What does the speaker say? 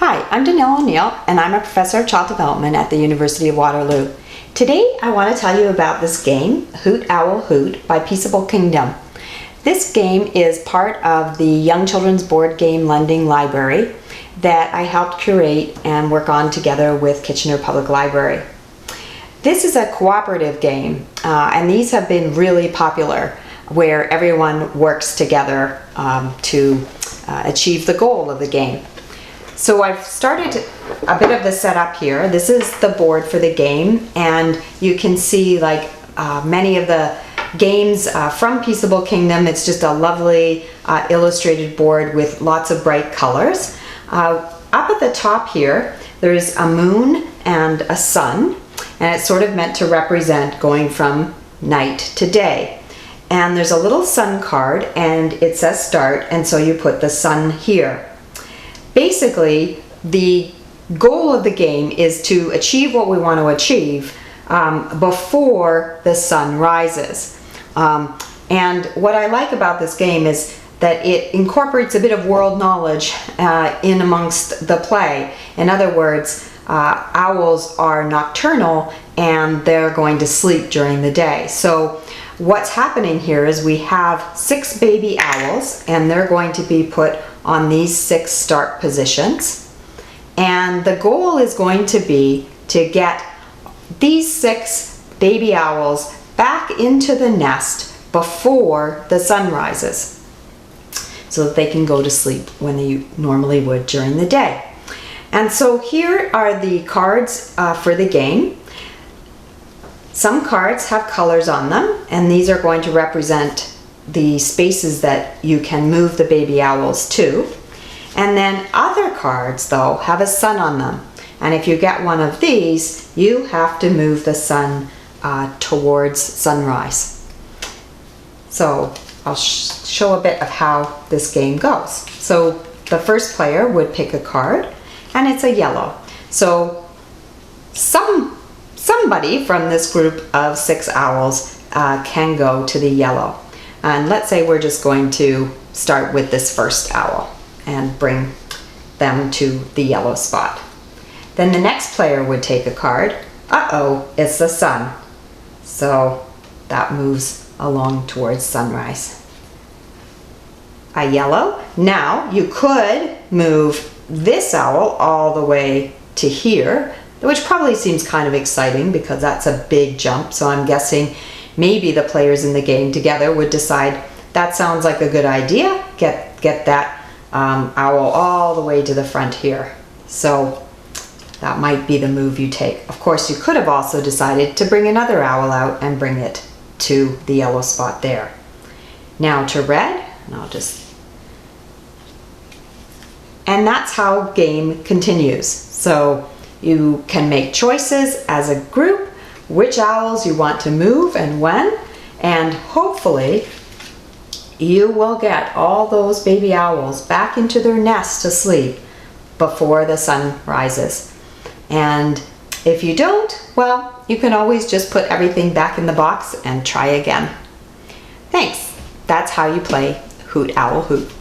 Hi, I'm Danelle O'Neill, and I'm a professor of child development at the University of Waterloo. Today, I want to tell you about this game, Hoot, Owl, Hoot, by Peaceable Kingdom. This game is part of the Young Children's Board Game Lending Library that I helped curate and work on together with Kitchener Public Library. This is a cooperative game, and these have been really popular, where everyone works together to achieve the goal of the game. So I've started a bit of the setup here. This is the board for the game, and you can see like many of the games from Peaceable Kingdom. It's just a lovely illustrated board with lots of bright colors. Up at the top here, there's a moon and a sun, and it's sort of meant to represent going from night to day. And there's a little sun card, and it says start, and so you put the sun here. Basically, the goal of the game is to achieve what we want to achieve before the sun rises. And what I like about this game is that it incorporates a bit of world knowledge in amongst the play. In other words, owls are nocturnal and they're going to sleep during the day. So what's happening here is we have 6 baby owls, and they're going to be put on these 6 start positions. And the goal is going to be to get these 6 baby owls back into the nest before the sun rises, so that they can go to sleep when they normally would during the day. And so here are the cards for the game. Some cards have colors on them, and these are going to represent the spaces that you can move the baby owls to. And then other cards, though, have a sun on them. And if you get one of these, you have to move the sun towards sunrise. So I'll show a bit of how this game goes. So the first player would pick a card, and it's a yellow. So somebody from this group of 6 owls can go to the yellow. And let's say we're just going to start with this first owl and bring them to the yellow spot. Then the next player would take a card. Uh-oh, it's the sun. So that moves along towards sunrise. A yellow. Now you could move this owl all the way to here, which probably seems kind of exciting because that's a big jump. So I'm guessing maybe the players in the game together would decide that sounds like a good idea. Get that owl all the way to the front here. So that might be the move you take. Of course, you could have also decided to bring another owl out and bring it to the yellow spot there. Now to red, and that's how game continues. So you can make choices as a group, which owls you want to move and when, and hopefully you will get all those baby owls back into their nest to sleep before the sun rises. And if you don't, well, you can always just put everything back in the box and try again. Thanks. That's how you play Hoot, Owl, Hoot.